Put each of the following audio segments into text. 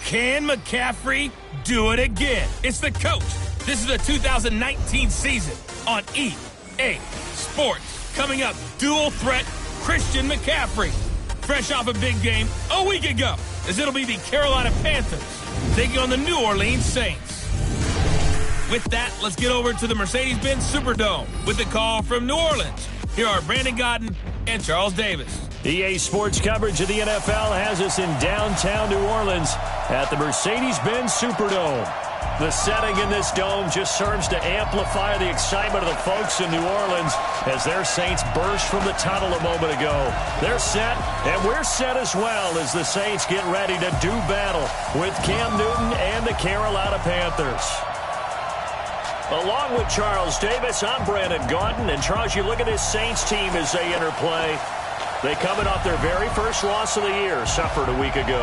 Can McCaffrey do it again? It's the coach. This is the 2019 season on EA Sports. Coming up, dual threat Christian McCaffrey. Fresh off a big game a week ago, as it'll be the Carolina Panthers taking on the New Orleans Saints. With that, let's get over to the Mercedes-Benz Superdome with the call from New Orleans. Here are Brandon Godden and Charles Davis. EA Sports coverage of the NFL has us in downtown New Orleans at the Mercedes-Benz Superdome. The setting in this dome just serves to amplify the excitement of the folks in New Orleans as their Saints burst from the tunnel a moment ago. They're set, and we're set as well as the Saints get ready to do battle with Cam Newton and the Carolina Panthers. Along with Charles Davis, I'm Brandon Gaudin. And Charles, you look at this Saints team as they enter play. They coming off their very first loss of the year, suffered a week ago.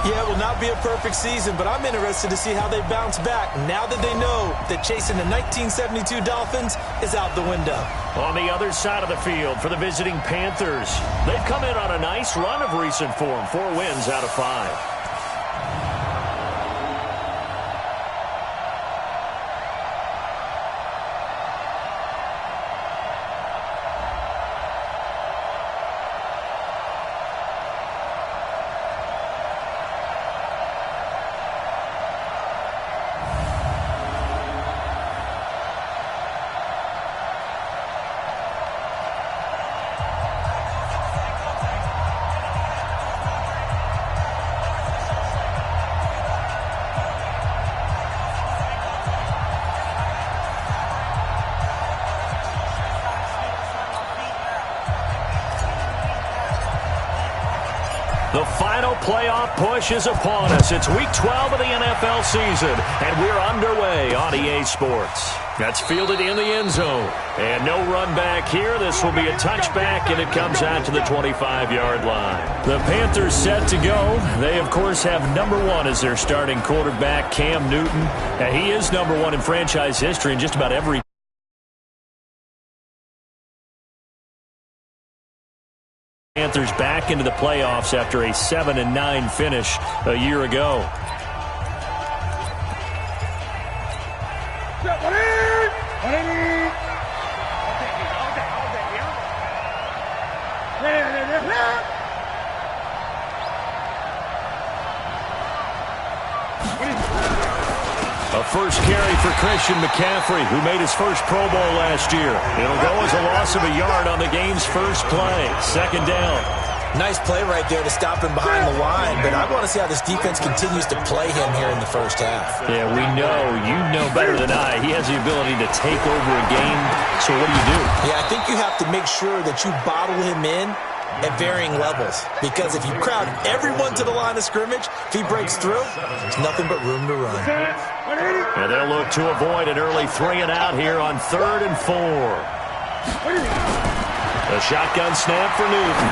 Yeah, it will not be a perfect season, but I'm interested to see how they bounce back now that they know that chasing the 1972 Dolphins is out the window. On the other side of the field for the visiting Panthers, they've come in on a nice run of recent form, 4 wins out of 5. The final playoff push is upon us. It's Week 12 of the NFL season, and we're underway on EA Sports. That's fielded in the end zone. And no run back here. This will be a touchback, and it comes out to the 25-yard line. The Panthers set to go. They, of course, have number 1 as their starting quarterback, Cam Newton. And he is number 1 in franchise history in just about every Panthers back into the playoffs after a 7-9 finish a year ago. A first carry for Christian McCaffrey, who made his first Pro Bowl last year. It'll go as a loss of a yard on the game's first play. Second down. Nice play right there to stop him behind the line, but I want to see how this defense continues to play him here in the first half. Yeah, we know. You know better than I. He has the ability to take over a game. So what do? Yeah, I think you have to make sure that you bottle him in at varying levels, because if you crowd everyone to the line of scrimmage, if he breaks through, there's nothing but room to run. And they'll look to avoid an early 3 and out here on 3rd and 4. A shotgun snap for Newton.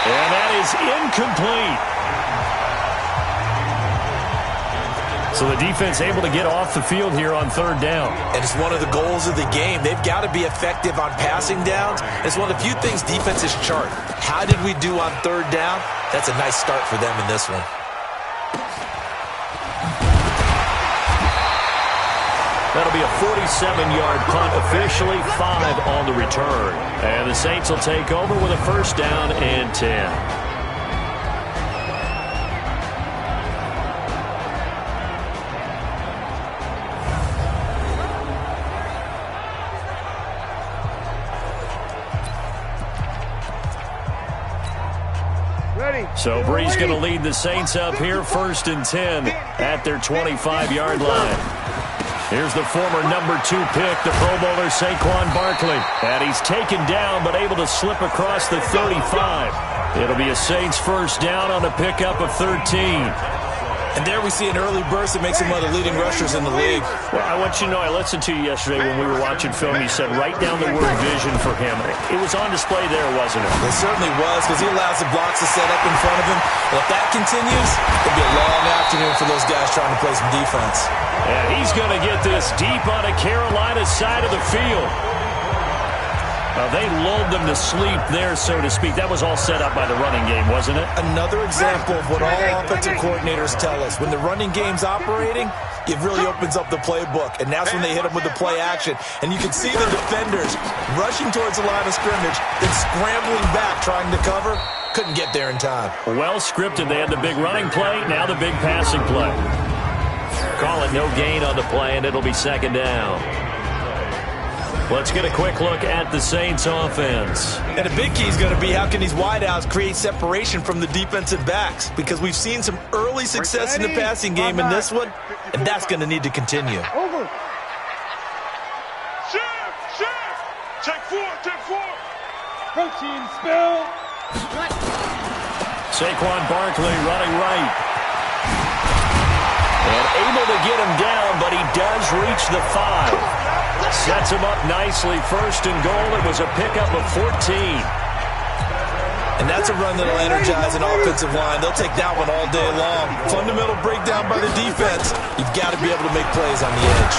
And that is incomplete. So the defense able to get off the field here on 3rd down. And it's one of the goals of the game. They've got to be effective on passing downs. It's one of the few things defenses chart. How did we do on 3rd down? That's a nice start for them in this one. That'll be a 47-yard punt, officially 5 on the return. And the Saints will take over with a first down and 10. So Bree's going to lead the Saints up here, 1st and 10 at their 25-yard line. Here's the former number 2 pick, the Pro Bowler Saquon Barkley. And he's taken down but able to slip across the 35. It'll be a Saints first down on a pickup of 13. And there we see an early burst that makes him one of the leading rushers in the league. Well, I want you to know, I listened to you yesterday when we were watching film. You said write down the word vision for him. It was on display there, wasn't it? It certainly was, because he allows the blocks to set up in front of him. And if that continues, it'll be a long afternoon for those guys trying to play some defense. And he's going to get this deep on the Carolina side of the field. They lulled them to sleep there, so to speak. That was all set up by the running game, wasn't it? Another example of what all offensive coordinators tell us. When the running game's operating, it really opens up the playbook, and that's when they hit them with the play action. And you can see the defenders rushing towards the line of scrimmage, then scrambling back trying to cover. Couldn't get there in time. Well scripted. They had the big running play, now the big passing play. Call it no gain on the play, and it'll be second down. Let's get a quick look at the Saints offense. And a big key is going to be how can these wideouts create separation from the defensive backs, because we've seen some early success in the passing game in this one, and that's going to need to continue. Over. Shift. Check four. Protein spill. Saquon Barkley running right. And able to get him down, but he does reach the 5. Sets him up nicely. First and goal. It was a pickup of 14. And that's a run that'll energize an offensive line. They'll take that one all day long. Fundamental breakdown by the defense. You've got to be able to make plays on the edge.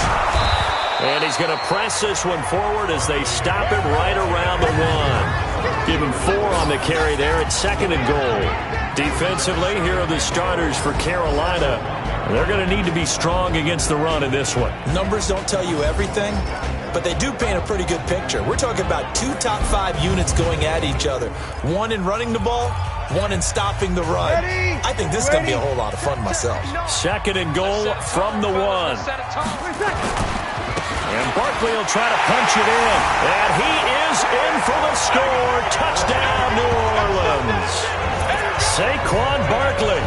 And he's going to press this one forward as they stop it right around the 1. Give him 4 on the carry there at second and goal. Defensively, here are the starters for Carolina. They're going to need to be strong against the run in this one. Numbers don't tell you everything, but they do paint a pretty good picture. We're talking about 2 top 5 units going at each other. 1 in running the ball, 1 in stopping the run. I think this is going to be a whole lot of fun myself. Second and goal from the 1. And Barkley will try to punch it in. And he is in for the score. Touchdown, New Orleans. Saquon Barkley.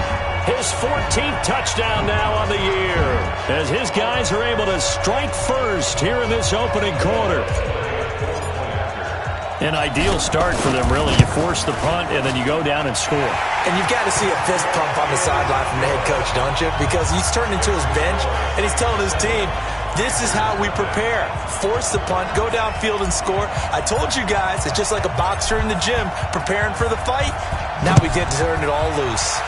His 14th touchdown now on the year, as his guys are able to strike first here in this opening quarter. An ideal start for them, really. You force the punt, and then you go down and score. And you've got to see a fist pump on the sideline from the head coach, don't you? Because he's turned into his bench, and he's telling his team, this is how we prepare. Force the punt, go downfield and score. I told you guys, it's just like a boxer in the gym preparing for the fight. Now we get to turn it all loose.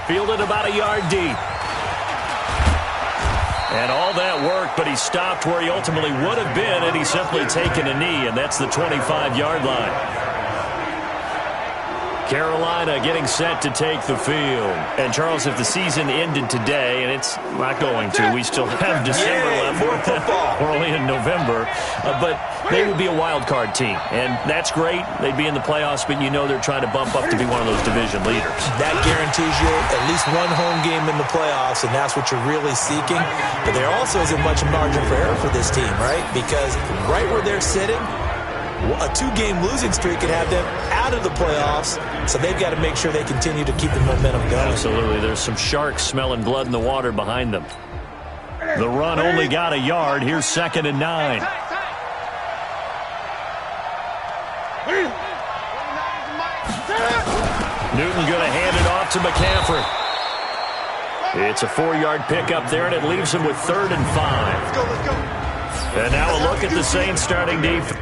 Fielded about a yard deep. And all that work, but he stopped where he ultimately would have been, and he's simply taken a knee, and that's the 25-yard line. Carolina getting set to take the field. And, Charles, if the season ended today, and it's not going to, we still have December left. More football. We're only in November. But they would be a wild card team, and that's great. They'd be in the playoffs, but you know they're trying to bump up to be one of those division leaders. That guarantees you at least one home game in the playoffs, and that's what you're really seeking. But there also isn't much margin for error for this team, right? Because right where they're sitting, a 2-game losing streak could have them out of the playoffs, so they've got to make sure they continue to keep the momentum going. Absolutely. There's some sharks smelling blood in the water behind them. The run only got a yard. Here's second and 9. Newton going to hand it off to McCaffrey. It's a 4-yard pickup there, and it leaves him with third and 5. Let's go. And now a look at the Saints starting defense.